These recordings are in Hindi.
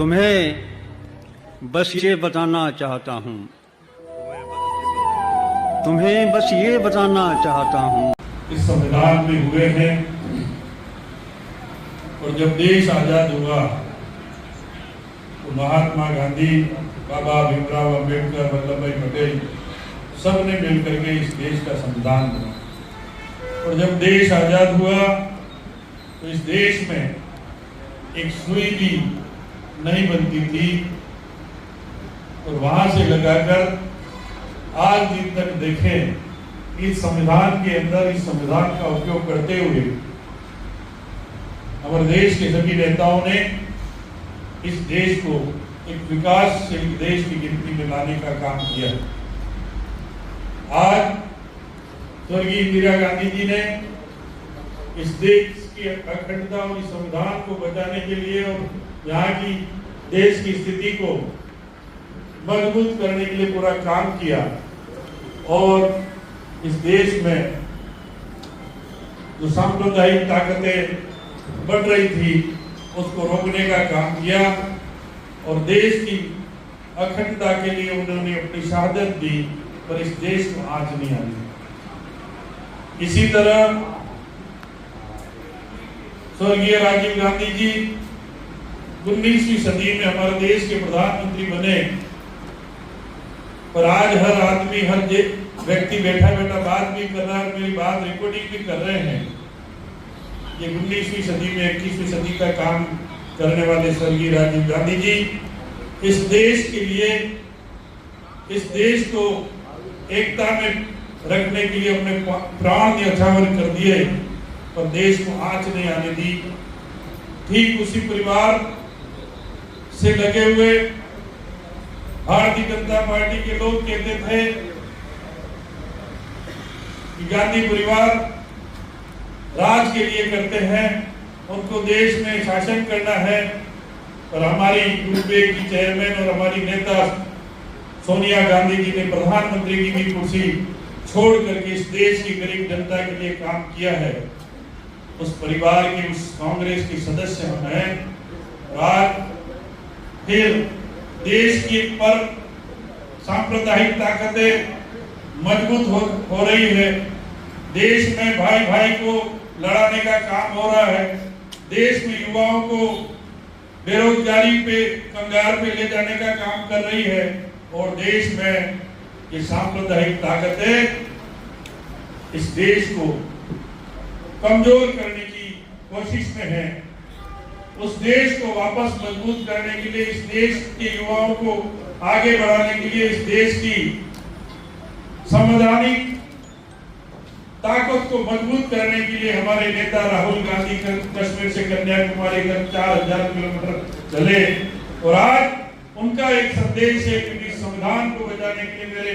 तुम्हें बस ये बताना चाहता हूँ, तुम्हें बस ये बताना चाहता हूँ। इस संविधान में हुए हैं और जब देश आजाद हुआ तो महात्मा गांधी, बाबा भीमराव अंबेडकर, वल्लभ भाई पटेल सब ने मिलकर के इस देश का संविधान बना। और जब देश आजाद हुआ तो इस देश में एक सुई भी नहीं बनती थी और वहां से लगाकर आज दिन तक देखें, इस संविधान के अंदर इस संविधान का उपयोग करते हुए हमारे देश के सभी नेताओं ने इस देश को एक विकासशील देश की गिनती में लाने का काम किया। आज स्वर्गीय इंदिरा गांधी जी ने इस देश की अखंडता और इस संविधान को बचाने के लिए और यहाँ की देश की स्थिति को मजबूत करने के लिए पूरा काम किया और इस देश में जो सांप्रदायिक ताकतें बढ़ रही थी उसको रोकने का काम किया और देश की अखंडता के लिए उन्होंने अपनी शहादत दी, पर इस देश को आंच नहीं आई। इसी तरह स्वर्गीय राजीव गांधी जी 19वीं सदी में हमारे देश के प्रधानमंत्री बने, पर आज हर आदमी, हर व्यक्ति बैठा बैठा बात भी कर रहा है, मेरी बात रिकॉर्डिंग भी कर रहे हैं। ये 19वीं सदी में 21वीं सदी का काम करने वाले स्वर्गीय राजीव गांधी जी इस देश के लिए, इस देश को एकता में रखने के लिए अपने प्राण न्यौछावर कर दिए, पर देश को आंच नहीं आने दी। ठीक उसी परिवार से लगे हुए भारतीय जनता पार्टी के लोग कहते थे कि गांधी परिवार राज के लिए करते हैं, उनको देश में शासन करना है, और हमारी यूपीए की चेयरमैन और हमारी नेता सोनिया गांधी जी ने प्रधानमंत्री की भी कुर्सी छोड़ करके इस देश की गरीब जनता के लिए काम किया है। उस परिवार के, उस कांग्रेस के सदस्य हम हैं। आज फिर देश की पर सांप्रदायिक ताकतें मजबूत हो रही है, देश में भाई भाई को लड़ाने का काम हो रहा है, देश में युवाओं को बेरोजगारी पे, कंगाल पे ले जाने का काम कर रही है, और देश में ये सांप्रदायिक ताकतें इस देश को कमजोर करने की कोशिश में है। उस देश को वापस मजबूत करने के लिए, इस देश के युवाओं को आगे बढ़ाने के लिए, इस देश की संवैधानिक ताकत को मजबूत करने के लिए हमारे नेता राहुल गांधी कश्मीर से कन्याकुमारी तक 4000 किलोमीटर चले, और आज उनका एक संदेश है कि इस संविधान को बचाने के लिए मेरे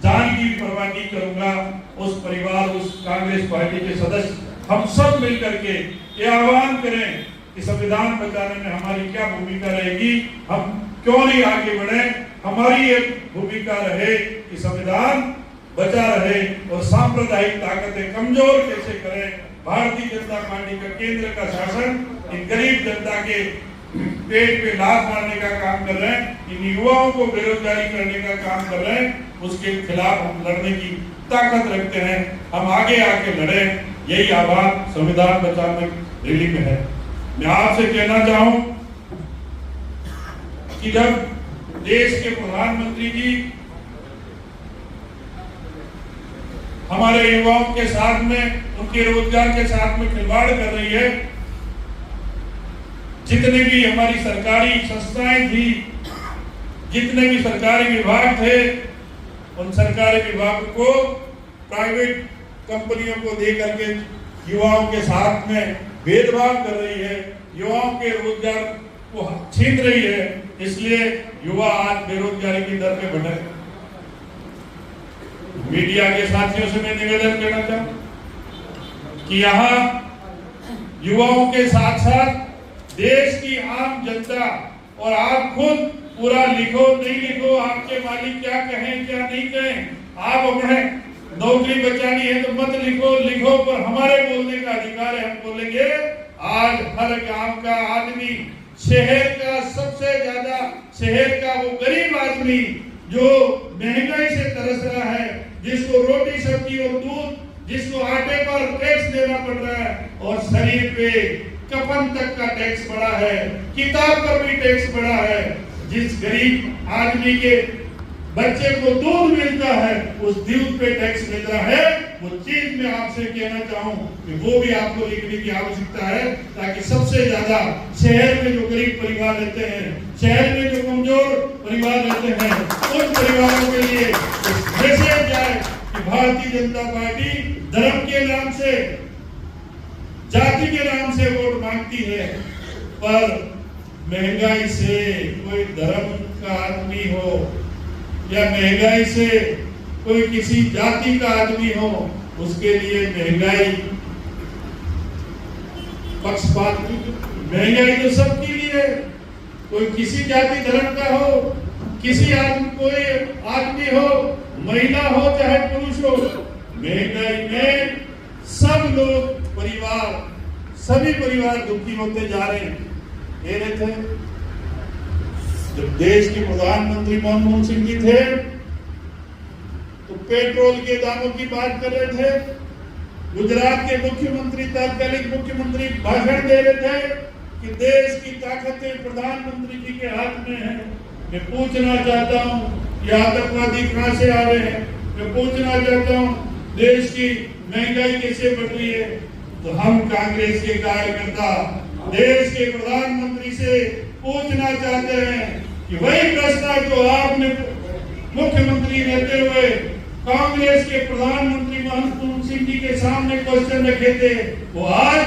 जान की परवाह नहीं करूंगा। उस परिवार, उस कांग्रेस पार्टी के सदस्य हम सब मिलकर के ये आह्वान करें कि संविधान बचाने में हमारी क्या भूमिका रहेगी, हम क्यों नहीं आगे बढ़े। हमारी एक भूमिका रहे कि संविधान बचा रहे और सांप्रदायिक ताकतें कमजोर कैसे करें। भारतीय जनता पार्टी का केंद्र का शासन इन गरीब जनता के पेट पे लात मारने का काम कर रहे हैं, इन युवाओं को बेरोजगारी करने का काम कर रहे हैं, उसके खिलाफ हम लड़ने की ताकत रखते हैं। हम आगे आके लड़े, यही आह्वान संविधान बचाने रैली में है। मैं आपसे कहना चाहूं कि जब देश के प्रधानमंत्री जी हमारे युवाओं के साथ में, उनके रोजगार के साथ में खिलवाड़ कर रही है, जितने भी हमारी सरकारी संस्थाएं थी, जितने भी सरकारी विभाग थे, उन सरकारी विभाग को प्राइवेट कंपनियों को दे करके युवाओं के साथ में भेदभाव कर रही है, युवाओं के रोजगार को छीन रही है। इसलिए युवा आज बेरोजगारी की दर पे बढ़ रहे। मीडिया के साथियों से मैं निवेदन करना चाहूं कि यहाँ युवाओं के साथ साथ देश की आम जनता, और आप खुद पूरा लिखो नहीं लिखो, आपके मालिक क्या कहें क्या नहीं कहें, आप अपने नौकरी बचानी है तो मत लिखो, लिखो, पर हमारे बोलने का अधिकार है, हम बोलेंगे। आज हर गांव का आदमी, शहर का सबसे शहर का वो गरीब आदमी जो महंगाई से तरस रहा है, जिसको रोटी सब्जी और दूध, जिसको आटे पर टैक्स देना पड़ रहा है और शरीर पे कफन तक का टैक्स बढ़ा है, किताब पर भी टैक्स बढ़ा है, जिस गरीब आदमी के बच्चे को दूध मिलता है उस दूध पे टैक्स मिल रहा है, वो चीज मैं आपसे कहना चाहूं कि वो भी आपको लिखने की आवश्यकता है, ताकि सबसे ज्यादा शहर में जो गरीब परिवार रहते हैं, शहर में जो कमजोर परिवार रहते हैं, उन परिवारों के लिए मैसेज जाए कि भारतीय जनता पार्टी धर्म के नाम से, जाति के नाम से वोट मांगती है, पर महंगाई से कोई धर्म का आदमी हो या महंगाई से कोई किसी जाति का आदमी हो, उसके लिए महंगाई पक्षपात, महंगाई तो सबके लिए, कोई किसी जाति धर्म का हो, किसी आदमी, कोई आदमी हो, महिला हो चाहे पुरुष हो, महंगाई में सब लोग परिवार, सभी परिवार दुखी होते जा रहे हैं। ये रहते हैं जब देश के प्रधानमंत्री मनमोहन सिंह जी थे तो पेट्रोल के दामों की बात कर रहे थे, गुजरात के मुख्यमंत्री, तात्कालिक मुख्यमंत्री भाषण दे रहे थे कि देश की ताकतें प्रधानमंत्री जी के हाथ में है। मैं पूछना चाहता हूँ ये आतंकवादी कहां से आ रहे हैं, मैं पूछना चाहता हूँ देश की महंगाई कैसे बढ़ रही है। तो हम कांग्रेस के कार्यकर्ता देश के प्रधानमंत्री से पूछना चाहते हैं कि वही प्रश्न जो आपने मुख्यमंत्री रहते हुए कांग्रेस के प्रधानमंत्री मनमोहन सिंह जी के सामने क्वेश्चन रखे थे, वो आज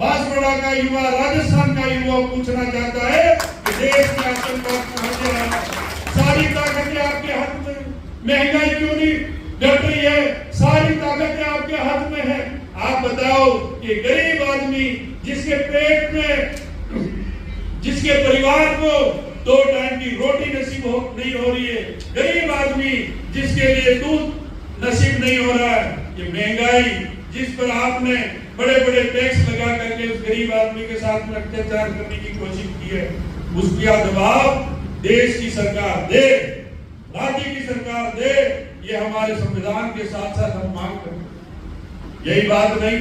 बांसवाड़ा का युवा, राजस्थान का युवा पूछना चाहता है कि देश के आतंकवाद कहां से आ रहा है। सारी ताकतें आपके हाथ में, महंगाई क्यों नहीं घट रही है, सारी ताकतें आपके हाथ में है। आप बताओ कि गरीब आदमी जिसके पेट में, जिसके परिवार को 2 टाइम की रोटी नसीब नहीं हो रही है, गरीब आदमी जिसके लिए दूध नसीब नहीं हो रहा है, ये महंगाई जिस पर आपने बड़े बड़े टैक्स लगा करके उस गरीब आदमी के साथ में अत्याचार करने की कोशिश की है, उसका जवाब देश की सरकार दे, राज्य की सरकार दे। ये हमारे संविधान के साथ साथ हम मांग करते हैं। यही बात नहीं,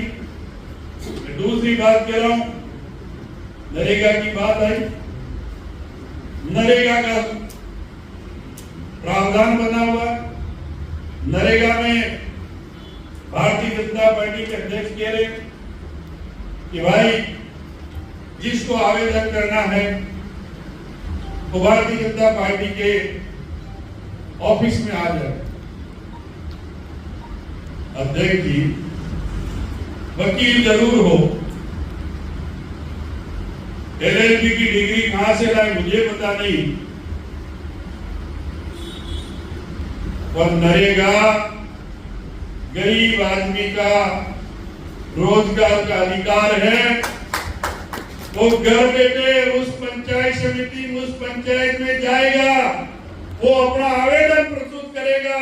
मैं दूसरी बात कह रहा हूं, नरेगा की बात आई, नरेगा का प्रावधान बना हुआ, नरेगा में भारतीय जनता पार्टी के अध्यक्ष कह रहे कि भाई जिसको आवेदन करना है वो भारतीय जनता पार्टी के ऑफिस में आ जाए। अध्यक्ष जी, वकील जरूर हो, LLB की डिग्री कहां से लाए मुझे पता नहीं, पर नरेगा गरीब आदमी का रोजगार का अधिकार है। वो घर बैठे उस पंचायत समिति में, उस पंचायत में जाएगा, वो अपना आवेदन प्रस्तुत करेगा,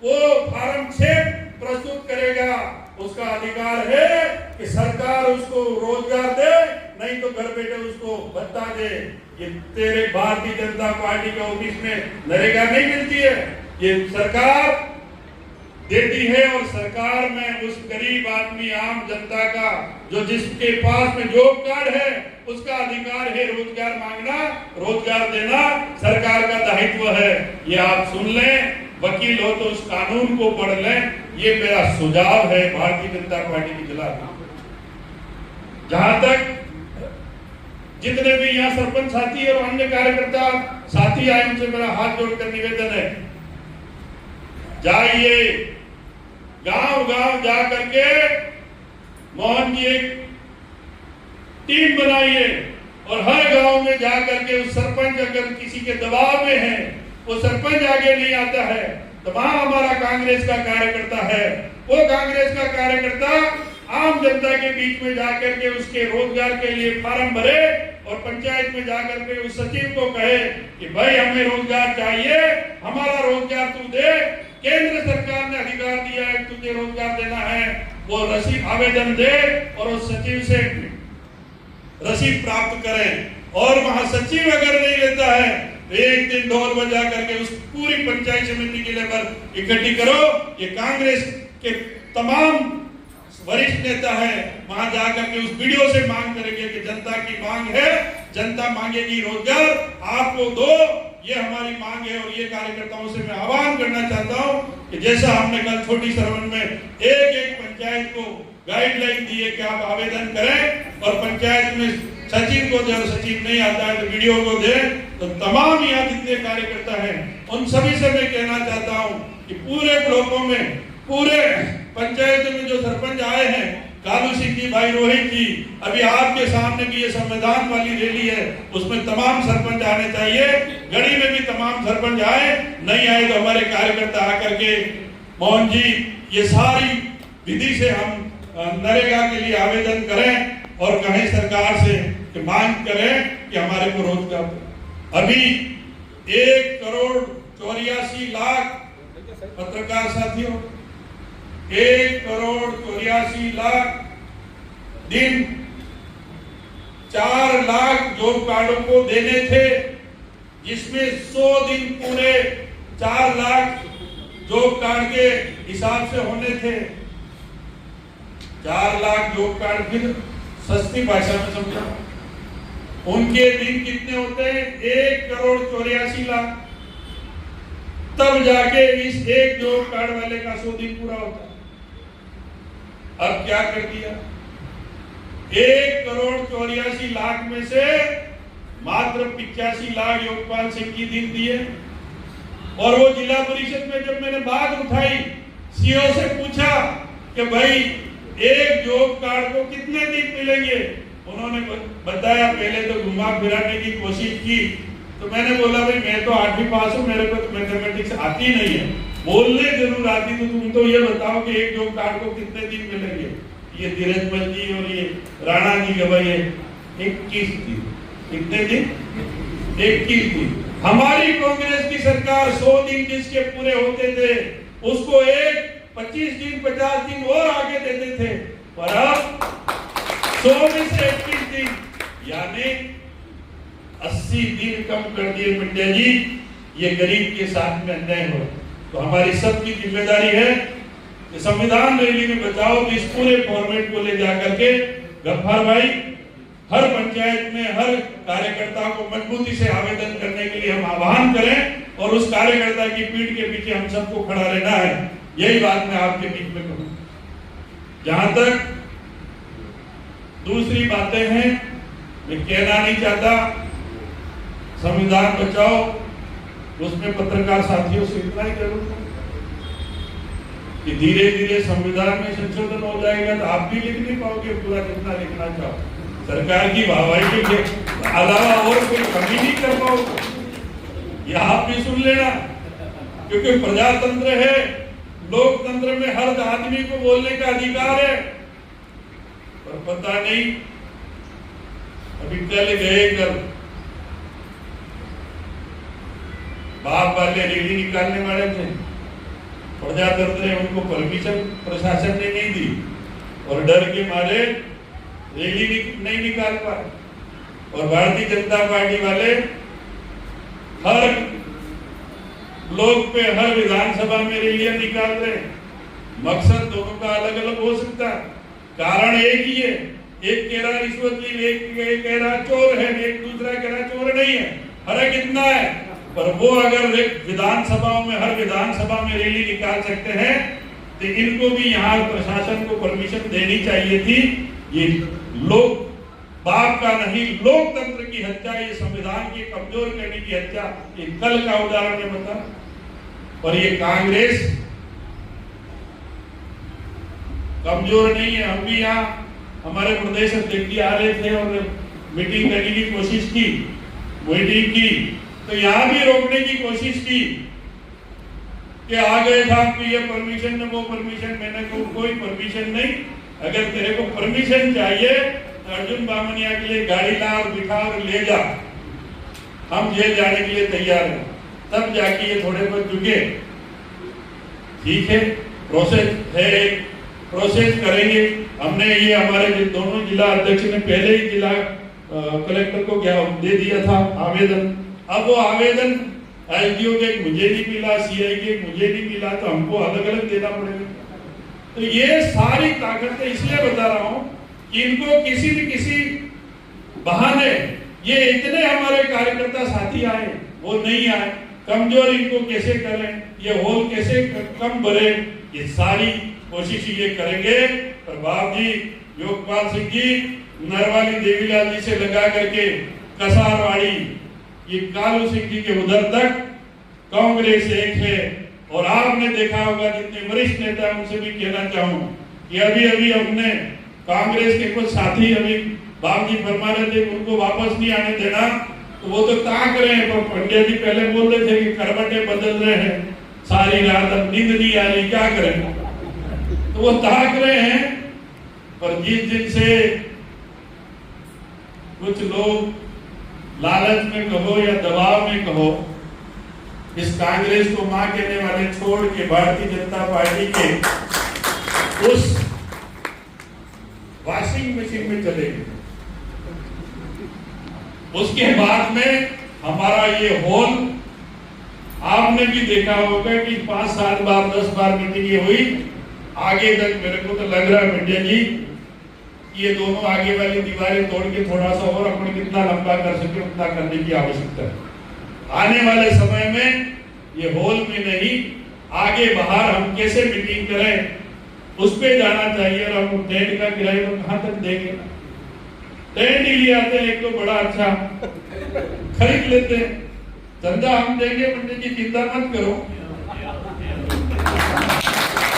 वो फार्म 6 प्रस्तुत करेगा, उसका अधिकार है कि सरकार उसको रोजगार दे, नहीं तो घर बैठे उसको भत्ता दे। ये तेरे भारतीय जनता पार्टी के ऑफिस में नरेगा नहीं मिलती है, ये सरकार देती है। और सरकार में उस गरीब आदमी, आम जनता का, जो जिसके पास में जॉब कार्ड है, उसका अधिकार है रोजगार मांगना, रोजगार देना सरकार का दायित्व है। ये आप सुन लें, वकील हो तो उस कानून को पढ़ लें, ये मेरा सुझाव है भारतीय जनता पार्टी के खिलाफ। जहां तक जितने भी यहाँ सरपंच साथी और अन्य कार्यकर्ता साथी आए, उनसे मेरा हाथ जोड़कर निवेदन है, जाइए गांव गांव जा करके मोहन जी एक टीम बनाइए और हर गांव में जा करके उस सरपंच अगर किसी के दबाव में है, वो सरपंच आगे नहीं आता है, तो वहां हमारा कांग्रेस का कार्यकर्ता है, वो कांग्रेस का कार्यकर्ता आम जनता के बीच में जाकर के उसके रोजगार के लिए फार्म भरे और पंचायत में जाकर के उस सचिव को कहे कि भाई हमें रोजगार चाहिए, हमारा रोजगार तू दे, केंद्र सरकार ने अधिकार दिया है तुझे रोजगार देना है, वो रसीद आवेदन दे और उस सचिव से रसीद प्राप्त करें। और महासचिव अगर नहीं लेता है तो एक दिन ढोल बजा करके उस पूरी पंचायत समिति के लेबर इकट्ठी करो। ये कांग्रेस के तमाम वरिष्ठ नेता है, वहां जाकर के उस वीडियो से मांग करेंगे कि जनता की मांग है, जनता मांगेगी रोजगार, आपको दो, ये हमारी मांग है। और ये कार्यकर्ताओं से मैं आह्वान करना चाहता हूं कि जैसा हमने कल छोटी सरवन में एक पंचायत को गाइडलाइन दी है कि आप आवेदन करें और पंचायत में सचिव को दे, और सचिव नहीं आता है तो वीडियो को दे, तो तमाम यहाँ जितने कार्यकर्ता हैं उन सभी से मैं कहना चाहता हूँ कि पूरे ब्लॉकों में, पूरे पंचायतों में जो सरपंच आए हैं, कालू सिंह जी, भाई रोहित जी, अभी आपके सामने भी ये संविधान वाली रैली है, उसमें तमाम सरपंच आने चाहिए। गढ़ी में भी तमाम सरपंच आए, नहीं आए तो हमारे कार्यकर्ता आकर के मोहन जी ये सारी विधि से हम नरेगा के लिए आवेदन करें और कहें सरकार से कि मांग करें कि हमारे को रोजगार। अभी 1,84,00,000 पत्रकार साथियों, 1,84,00,000 दिन 4 लाख जॉब कार्डों को देने थे, जिसमें 100 दिन पूरे 4 लाख जॉब कार्ड के हिसाब से होने थे। 4 लाख जॉब कार्ड, फिर सस्ती भाषा में समझो उनके दिन कितने होते हैं? 1,84,00,000। तब जाके इस एक जॉब कार्ड वाले का 100 दिन पूरा होता है। अब क्या कर दिया? 1,84,00,000 में से मात्र 85 लाख योगपाल सिंह की दिन दिए। और वो जिला परिषद में जब मैंने बात उठाई, सीओ से पूछा कि भाई एक जॉब कार्ड को कितने दिन मिलेंगे, उन्होंने बताया पहले तो घुमा फिराने की कोशिश की। तो मैंने बोला भाई मैं तो 8वीं पास हूं, मेरे को तो मैथमेटिक्स आती नहीं है, बोलने जरूर आती, तो तुम तो ये बताओ कि एक जॉब कार्ड को कितने दिन मिलेंगे। ये धीरज मल जी और ये राणा जी गवाही 21 दिन। कितने दिन? 21 दिन। हमारी कांग्रेस की सरकार 100 दिन जिसके पूरे होते थे उसको 25 दिन 50 दिन और आगे देते थे, पर अब 100 में से 21 दिन यानी 80 दिन कम कर दिए। पंड्या जी, ये गरीब के साथ में अन्याय हो, तो हमारी सबकी जिम्मेदारी है कि संविधान रैली में बचाओ, इस पूरे फॉर्मेट को ले जाकर के गफ्फार भाई हर पंचायत में हर कार्यकर्ता को मजबूती से आवेदन करने के लिए हम आह्वान करें और उस कार्यकर्ता की पीठ के पीछे हम सबको खड़ा रहना है। यही बात मैं आपके बीच में कहूं। जहां तक दूसरी बातें हैं, मैं कहना नहीं चाहता, संविधान बचाओ उसमें पत्रकार साथियों से इतना ही जरूर कि धीरे धीरे संविधान में संशोधन हो जाएगा तो आप भी लिख नहीं पाओगे पूरा जितना लिखना चाहो। सरकार की वाहवाही के अलावा और कोई कमी नहीं कर पाओगे, ये आप भी सुन लेना, क्योंकि प्रजातंत्र है, लोकतंत्र में हर आदमी को बोलने का अधिकार है। पर पता नहीं, अभी कल गए कल बाप वाले रैली निकालने वाले थे, प्रजातंत्र ने उनको परमिशन प्रशासन ने नहीं दी और डर के मारे रैली नहीं निकाल पाए। और भारतीय जनता पार्टी वाले हर ब्लॉक पे हर विधानसभा में रैलियां निकाल रहे। मकसद दोनों का अलग अलग हो सकता है, कारण एक ही है। एक कह रहा रिश्वत ली, एक कह रहा चोर है, एक दूसरा कह रहा चोर नहीं है। फर्क इतना है, पर वो अगर विधानसभाओं में हर विधानसभा में रैली निकाल सकते हैं तो इनको भी यहाँ प्रशासन को परमिशन देनी चाहिए थी। ये लोग बाप का नहीं, लोकतंत्र की हत्या, ये संविधान की कमजोर करने की हत्या, ये कल का उदाहरण है बता। और ये कांग्रेस कमजोर नहीं है। हम भी यहाँ हमारे प्रदेश अध्यक्ष जी आ रहे थे और मीटिंग करने की कोशिश की, मीटिंग की, तो यहाँ भी रोकने की कोशिश की कि आ गए था आपको ये परमिशन न वो परमिशन। मैंने कोई परमिशन नहीं, अगर तेरे को परमिशन चाहिए तो अर्जुन बामनिया के लिए गाड़ी ला और बिठा और ले जा, हम जेल जाने के लिए तैयार हैं। तब जाके ये थोड़े बहुत झुके। ठीक है, प्रोसेस है, प्रोसेस करेंगे। हमने ये हमारे दोनों जिला अध्यक्ष ने पहले ही जिला कलेक्टर को क्या दे दिया था आवेदन, अब वो आवेदन एसडीओ के मुझे नहीं मिला, सीआई के मुझे नहीं मिला, तो हमको अलग अलग देना पड़ेगा। तो ये सारी ताकतें इसलिए बता रहा हूं कि इनको किसी न किसी बहाने, ये इतने हमारे कार्यकर्ता साथी आए, वो नहीं आए, कमजोर इनको कैसे करें, ये होल कैसे कम भरे, ये सारी कोशिश ये करेंगे। और बाप जी योगपाल सिंह जी नरवाली देवीलाल जी से लगा करके कसारवाड़ी, ये कालू सिंह जी के उधर तक कांग्रेस एक है। और आपने देखा होगा जितने वरिष्ठ नेता हैं उनसे भी कहना चाहूं कि अभी अभी हमने कांग्रेस के कुछ साथी अभी बाप जी फरमा रहे थे उनको वापस नहीं आने देना, तो वो तो ताक रहे हैं। पर पंडित जी पहले बोल रहे थे कि करवटें बदल रहे हैं, सारी रात अब नींद नहीं आ रही, क्या करें, तो वो ताक रहे हैं। पर जिस दिन से कुछ लोग लालच में कहो या दबाव में कहो, इस कांग्रेस को मां कहने वाले छोड़ के भारतीय जनता पार्टी के उस वॉशिंग मशीन में चले गए, उसके बाद में हमारा ये होल, आपने भी देखा होगा कि 5-7 बार 10 बार मीटिंग हुई। आगे तक मेरे को तो लग रहा है पंडित जी कि ये दोनों आगे वाली दीवारें तोड़ के थोड़ा सा और अपने कितना लंबा कर सके उतना करने की आवश्यकता है। आने वाले समय में ये होल में नहीं, आगे बाहर हम कैसे मीटिंग करें उस पे जाना चाहिए। और हम टेंट का किराया तो कहां तक देंगे, टेंट ही ले आते हैं एक तो बड़ा अच्छा खरीद लेते हैं, चंदा हम देंगे, पंडित जी चिंता मत करो,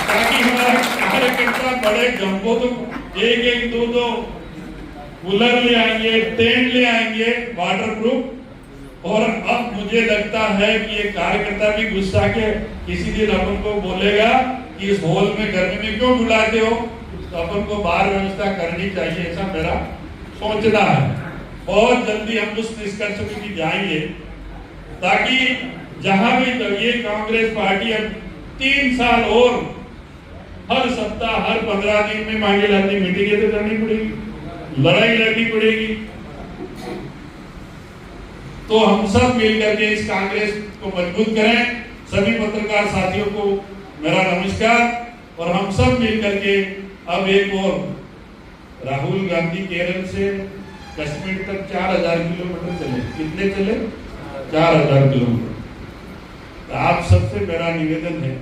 ताकि हमारा कार्यकर्ता बड़े जंबो तो 1-1, 2-2 कूलर ले आएंगे, टेंट ले आएंगे वाटरप्रूफ। और अब मुझे लगता है कि ये कार्यकर्ता भी गुस्सा के किसी दिन अपन को बोलेगा कि इस हॉल में गर्मी में क्यों बुलाते हो, तो अपन को बाहर व्यवस्था करनी चाहिए, ऐसा मेरा सोचना है। बहुत जल्दी हम उस निष्कर्ष में जाएंगे ताकि जहां भी ये कांग्रेस पार्टी अब 3 साल और हर सप्ताह हर 15 दिन में मांगे जाती मीटिंगें तो करनी पड़ेगी, लड़ाई लड़नी पड़ेगी। तो हम सब मिलकर के इस कांग्रेस को मजबूत करें। सभी पत्रकार साथियों को मेरा नमस्कार। और हम सब मिलकर के अब एक और राहुल गांधी केरल से कश्मीर तक 4000 किलोमीटर चले, कितने चले, 4000 किलोमीटर। तो आप सबसे मेरा निवेदन है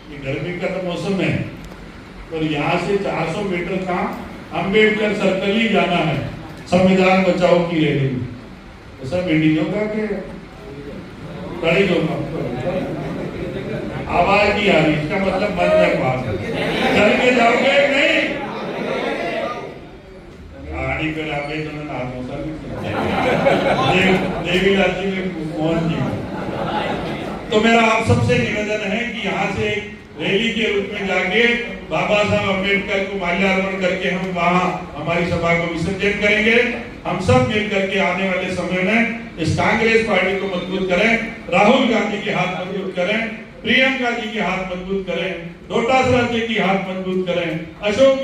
कि गर्मी का तो मौसम है, और यहाँ से 400 मीटर का अंबेडकर सर्कल ही जाना है संविधान बचाओ की रैली में। तो सब इंडियों का के कड़ी जो आवाज नहीं आ रही, इसका मतलब बंद है, पास चल के जाओगे नहीं, गाड़ी पे लागे तो ना देवीलाल जी में मोहन जी। तो मेरा आप सबसे निवेदन है कि यहाँ से रैली के रूप में जाके बाबा साहब अम्बेडकर को माल्यार्पण करके हम वहाँ हमारी सभा को विसर्जन करेंगे। हम सब मिलकर के आने वाले समय में इस कांग्रेस पार्टी को मजबूत करें, राहुल गांधी के हाथ मजबूत करें, प्रियंका जी के हाथ मजबूत करें, डोटासरा जी की हाथ मजबूत करें, अशोक